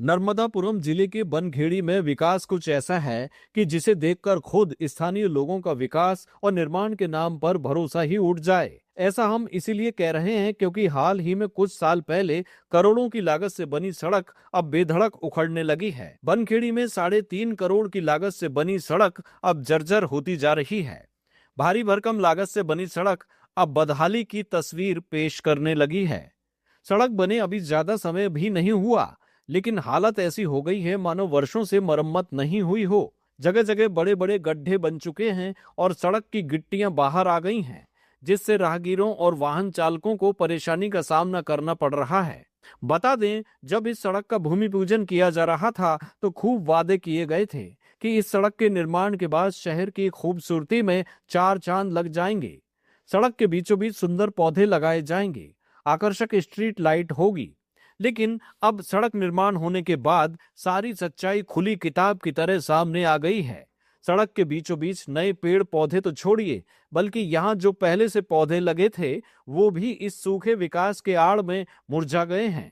नर्मदापुरम जिले के बनखेड़ी में विकास कुछ ऐसा है कि जिसे देखकर खुद स्थानीय लोगों का विकास और निर्माण के नाम पर भरोसा ही उठ जाए। ऐसा हम इसीलिए कह रहे हैं क्योंकि हाल ही में कुछ साल पहले करोड़ों की लागत से बनी सड़क अब बेधड़क उखड़ने लगी है। बनखेड़ी में 3.5 करोड़ की लागत से बनी सड़क अब जर्जर होती जा रही है। भारी भरकम लागत से बनी सड़क अब बदहाली की तस्वीर पेश करने लगी है। सड़क बने अभी ज्यादा समय भी नहीं हुआ, लेकिन हालत ऐसी हो गई है मानो वर्षों से मरम्मत नहीं हुई हो। जगह जगह बड़े बड़े गड्ढे बन चुके हैं और सड़क की गिट्टियां बाहर आ गई हैं, जिससे राहगीरों और वाहन चालकों को परेशानी का सामना करना पड़ रहा है। बता दें, जब इस सड़क का भूमि पूजन किया जा रहा था तो खूब वादे किए गए थे कि इस सड़क के निर्माण के बाद शहर की खूबसूरती में चार चांद लग जाएंगे। सड़क के बीचों बीच सुंदर पौधे लगाए जाएंगे, आकर्षक स्ट्रीट लाइट होगी। लेकिन अब सड़क निर्माण होने के बाद सारी सच्चाई खुली किताब की तरह सामने आ गई है। सड़क के बीचों बीच नए पेड़ पौधे तो छोड़िए, बल्कि यहाँ जो पहले से पौधे लगे थे वो भी इस सूखे विकास के आड़ में मुरझा गए हैं।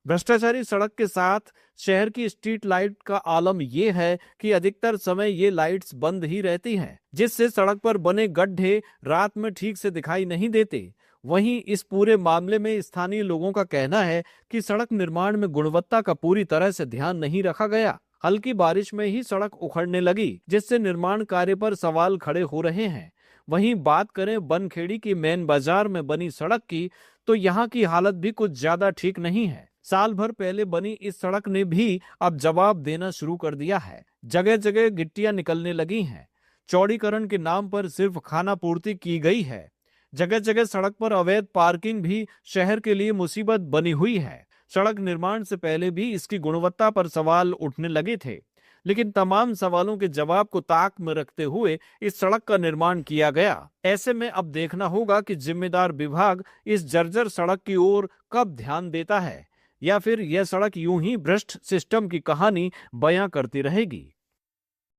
भ्रष्टाचारी सड़क के साथ शहर की स्ट्रीट लाइट का आलम यह है कि अधिकतर समय ये लाइट्स बंद ही रहती हैं, जिससे सड़क पर बने गड्ढे रात में ठीक से दिखाई नहीं देते। वहीं इस पूरे मामले में स्थानीय लोगों का कहना है कि सड़क निर्माण में गुणवत्ता का पूरी तरह से ध्यान नहीं रखा गया। हल्की बारिश में ही सड़क उखड़ने लगी, जिससे निर्माण कार्य पर सवाल खड़े हो रहे हैं। वहीं बात करें बनखेड़ी की मेन बाजार में बनी सड़क की, तो यहाँ की हालत भी कुछ ज्यादा ठीक नहीं है। साल भर पहले बनी इस सड़क ने भी अब जवाब देना शुरू कर दिया है। जगह जगह गिट्टियां निकलने लगी हैं। चौड़ीकरण के नाम पर सिर्फ खाना पूर्ति की गई है। जगह जगह सड़क पर अवैध पार्किंग भी शहर के लिए मुसीबत बनी हुई है। सड़क निर्माण से पहले भी इसकी गुणवत्ता पर सवाल उठने लगे थे, लेकिन तमाम सवालों के जवाब को ताक में रखते हुए इस सड़क का निर्माण किया गया। ऐसे में अब देखना होगा कि जिम्मेदार विभाग इस जर्जर सड़क की ओर कब ध्यान देता है, या फिर यह सड़क यूं ही भ्रष्ट सिस्टम की कहानी बयां करती रहेगी।